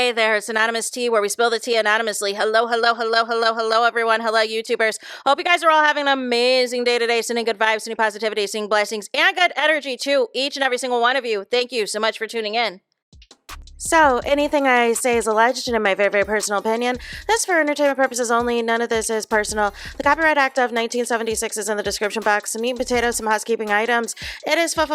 Hey there, it's Anonymous Tea, where we spill the tea anonymously. Hello, everyone. Hello, YouTubers. Hope you guys are all having an amazing day today, sending good vibes, sending positivity, sending blessings, and good energy to each and every single one of you. Thank you so much for tuning in. So, anything I say is alleged and in my very, very personal opinion. This is for entertainment purposes only. None of this is personal. The Copyright Act of 1976 is in the description box. Some meat and potatoes, some housekeeping items. It is free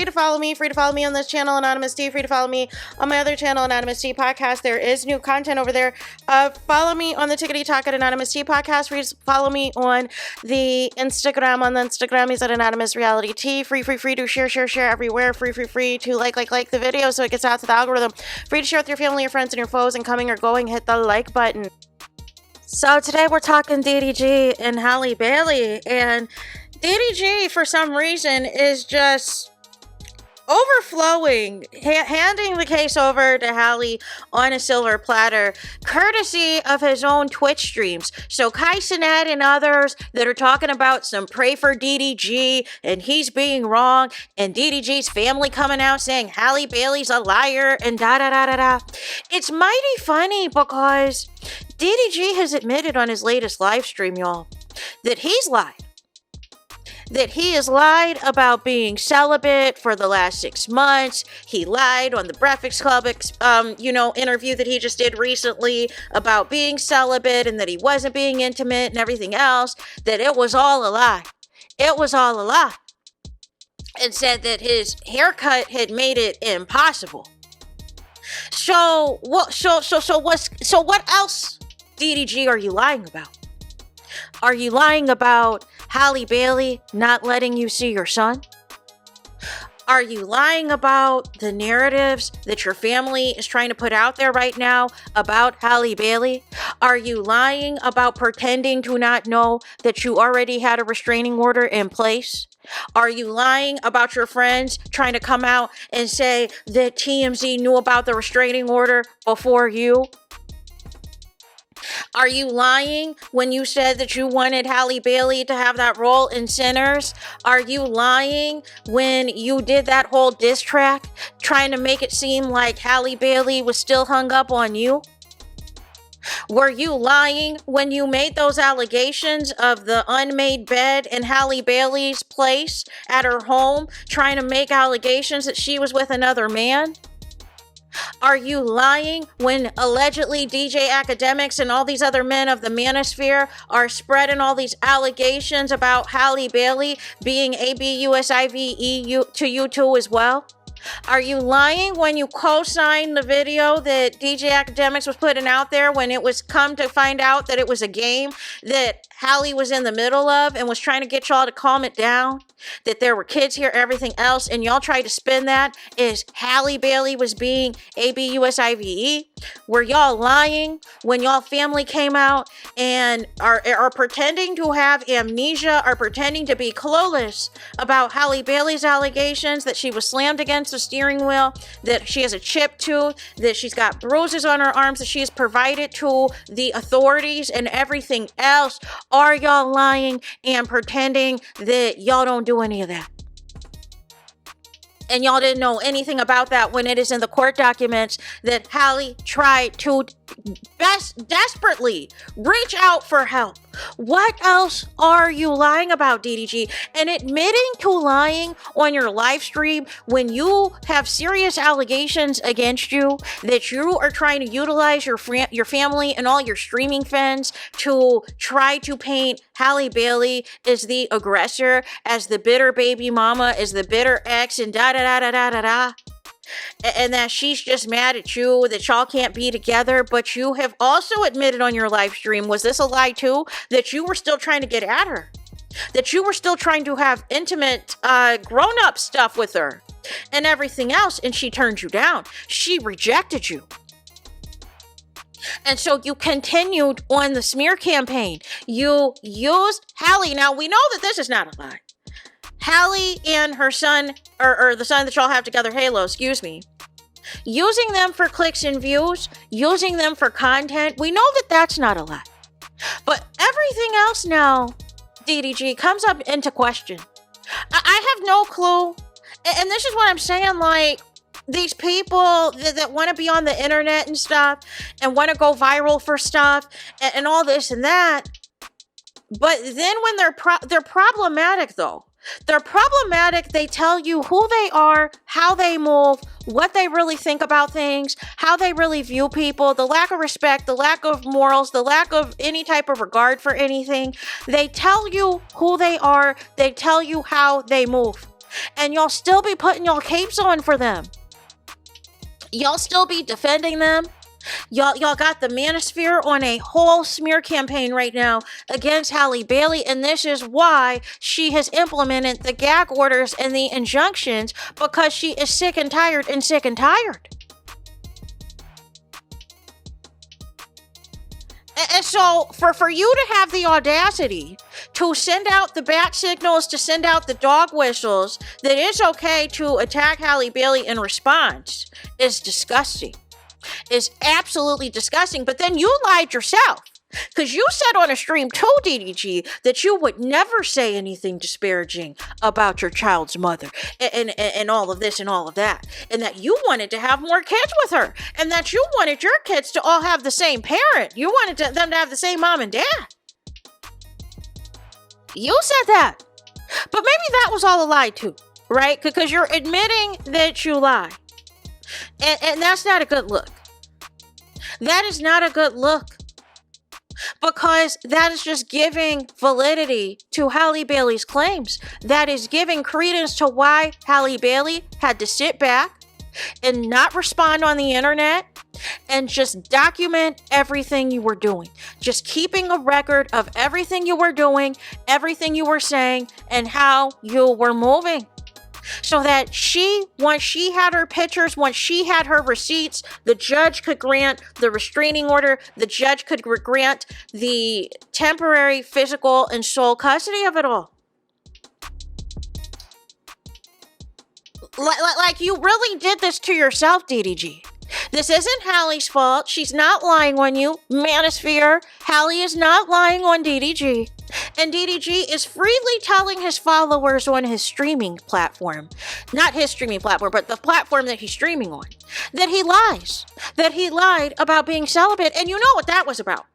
to follow me. Free to follow me on this channel, Anonymous Tea. Free to follow me on my other channel, Anonymous Tea Podcast. There is new content over there. Follow me on the Tickety Talk at Anonymous Tea Podcast. Free to follow me on the Instagram. On the Instagram, he's at Anonymous Reality Tea. Free to share everywhere. Free to like the video so it gets out to the algorithm. Free to share with your family, your friends, and your foes, and coming or going, hit the like button. So today we're talking DDG and Halle Bailey, and DDG for some reason is just overflowing, handing the case over to Halle on a silver platter, courtesy of his own Twitch streams. So Kai Cenat and others that are talking about some pray for DDG and he's being wrong, and DDG's family coming out saying Halle Bailey's a liar and da. It's mighty funny because DDG has admitted on his latest live stream, y'all, that he's lied. That he has lied about being celibate for the last 6 months. He lied on the Breakfast Club, interview that he just did recently about being celibate and that he wasn't being intimate and everything else. That it was all a lie. It was all a lie. And said that his haircut had made it impossible. So what else, DDG, are you lying about? Are you lying about Halle Bailey not letting you see your son? Are you lying about the narratives that your family is trying to put out there right now about Halle Bailey? Are you lying about pretending to not know that you already had a restraining order in place? Are you lying about your friends trying to come out and say that TMZ knew about the restraining order before you? Are you lying when you said that you wanted Halle Bailey to have that role in Sinners? Are you lying when you did that whole diss track, trying to make it seem like Halle Bailey was still hung up on you? Were you lying when you made those allegations of the unmade bed in Halle Bailey's place at her home, trying to make allegations that she was with another man? Are you lying when allegedly DJ Academics and all these other men of the manosphere are spreading all these allegations about Halle Bailey being ABUSIVE to you too as well? Are you lying when you co-signed the video that DJ Academics was putting out there when it was come to find out that it was a game that Halle was in the middle of and was trying to get y'all to calm it down? That there were kids here, everything else, and y'all tried to spin that as Halle Bailey was being ABUSIVE? Were y'all lying when y'all family came out and are pretending to have amnesia, are pretending to be clueless about Halle Bailey's allegations that she was slammed against the steering wheel, that she has a chipped tooth, that she's got bruises on her arms that she has provided to the authorities and everything else? Are y'all lying and pretending that y'all don't do any of that? And y'all didn't know anything about that when it is in the court documents that Halle tried to desperately reach out for help. What else are you lying about, DDG? And admitting to lying on your live stream when you have serious allegations against you that you are trying to utilize your family and all your streaming fans to try to paint Halle Bailey as the aggressor, as the bitter baby mama, as the bitter ex, and and that she's just mad at you, that y'all can't be together. But you have also admitted on your live stream, was this a lie too, that you were still trying to get at her, that you were still trying to have intimate grown-up stuff with her and everything else, and she turned you down. She rejected you. And so you continued on the smear campaign. You used Halle. Now, we know that this is not a lie. Halle and her son, or the son that y'all have together, Halo, using them for clicks and views, using them for content, we know that that's not a lie. But everything else now, DDG, comes up into question. I have no clue. And this is what I'm saying, like, these people that want to be on the internet and stuff and want to go viral for stuff and all this and that. But then when they're problematic though. They're problematic. They tell you who they are, how they move, what they really think about things, how they really view people, the lack of respect, the lack of morals, the lack of any type of regard for anything. They tell you who they are. They tell you how they move. And y'all still be putting y'all capes on for them. Y'all still be defending them. Y'all got the manosphere on a whole smear campaign right now against Halle Bailey, and this is why she has implemented the gag orders and the injunctions, because she is sick and tired and sick and tired. And so for you to have the audacity to send out the bat signals, to send out the dog whistles, that it's okay to attack Halle Bailey in response is disgusting. Is absolutely disgusting. But then you lied yourself, because you said on a stream too, DDG, that you would never say anything disparaging about your child's mother and all of this and all of that, and that you wanted to have more kids with her, and that you wanted your kids to all have the same parent. You wanted them to have the same mom and dad. You said that. But maybe that was all a lie too, right? Because you're admitting that you lie. And that's not a good look. That is not a good look. Because that is just giving validity to Halle Bailey's claims. That is giving credence to why Halle Bailey had to sit back and not respond on the internet and just document everything you were doing. Just keeping a record of everything you were doing, everything you were saying, and how you were moving. So that once she had her pictures, once she had her receipts, the judge could grant the restraining order, the judge could grant the temporary physical and sole custody of it all. Like you really did this to yourself, DDG. This isn't Halle's fault. She's not lying on you. Manosphere, Halle is not lying on DDG. And DDG is freely telling his followers on his streaming platform, not his streaming platform, but the platform that he's streaming on, that he lies, that he lied about being celibate. And you know what that was about.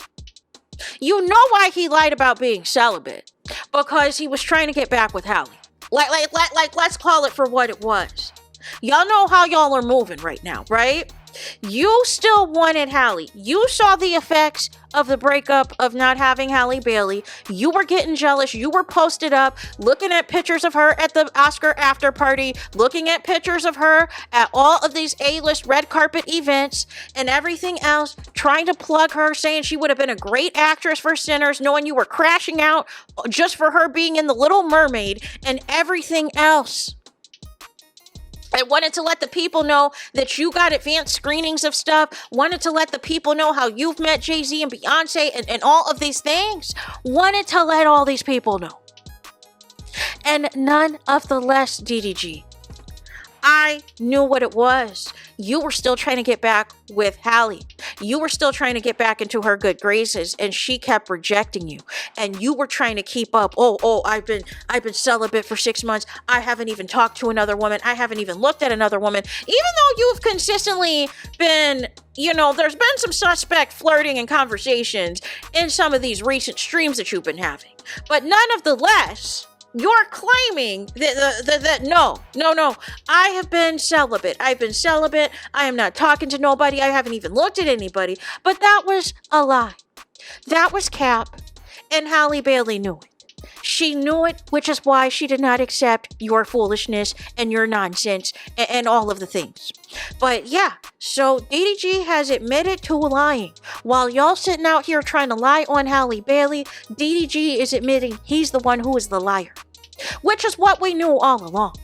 You know why he lied about being celibate, because he was trying to get back with Halle. Like, let's call it for what it was. Y'all know how y'all are moving right now, right? You still wanted Halle. You saw the effects of the breakup of not having Halle Bailey. You were getting jealous. You were posted up, looking at pictures of her at the Oscar after party, looking at pictures of her at all of these A-list red carpet events and everything else, trying to plug her, saying she would have been a great actress for Sinners, knowing you were crashing out just for her being in The Little Mermaid and everything else. I wanted to let the people know that you got advanced screenings of stuff. Wanted to let the people know how you've met Jay-Z and Beyonce and all of these things. Wanted to let all these people know. And none of the less, DDG, I knew what it was. You were still trying to get back with Halle. You were still trying to get back into her good graces, and she kept rejecting you. And you were trying to keep up. I've been celibate for 6 months. I haven't even talked to another woman. I haven't even looked at another woman. Even though you've consistently been, there's been some suspect flirting and conversations in some of these recent streams that you've been having. But none of the less, you're claiming that no, I have been celibate. I've been celibate. I am not talking to nobody. I haven't even looked at anybody. But that was a lie. That was cap. And Halle Bailey knew it. She knew it, which is why she did not accept your foolishness and your nonsense and all of the things. But yeah, so DDG has admitted to lying. While y'all sitting out here trying to lie on Halle Bailey, DDG is admitting he's the one who is the liar. Which is what we knew all along.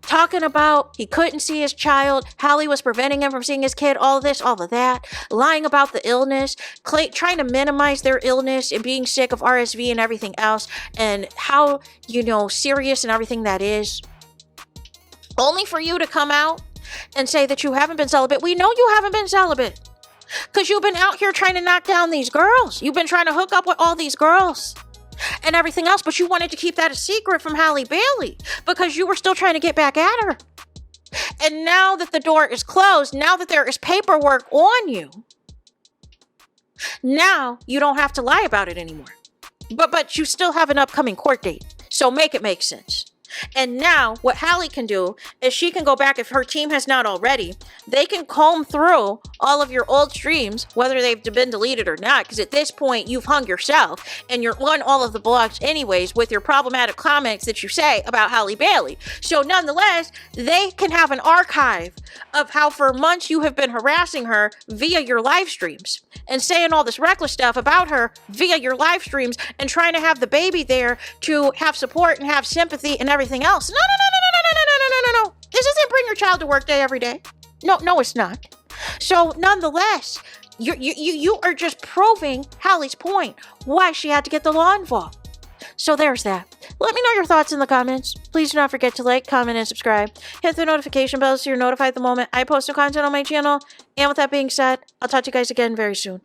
Talking about he couldn't see his child, Halle was preventing him from seeing his kid, all of this, all of that, lying about the illness, trying to minimize their illness and being sick of RSV and everything else, and how, serious and everything that is. Only for you to come out and say that you haven't been celibate. We know you haven't been celibate, because you've been out here trying to knock down these girls. You've been trying to hook up with all these girls and everything else, but you wanted to keep that a secret from Halle Bailey because you were still trying to get back at her. And now that the door is closed, now that there is paperwork on you, now you don't have to lie about it anymore. But you still have an upcoming court date. So make it make sense. And now what HALLE can do is she can go back, if her team has not already, they can comb through all of your old streams, whether they've been deleted or not, because at this point you've hung yourself and you're on all of the blogs anyways with your problematic comments that you say about Halle Bailey. So nonetheless, they can have an archive of how for months you have been harassing her via your live streams and saying all this reckless stuff about her via your live streams and trying to have the baby there to have support and have sympathy and everything else. No. This isn't bring your child to work day every day. No, it's not. So nonetheless, you are just proving Halle's point, why she had to get the law involved. So there's that. Let me know your thoughts in the comments. Please do not forget to like, comment, and subscribe. Hit the notification bell so you're notified the moment I post new content on my channel. And with that being said, I'll talk to you guys again very soon.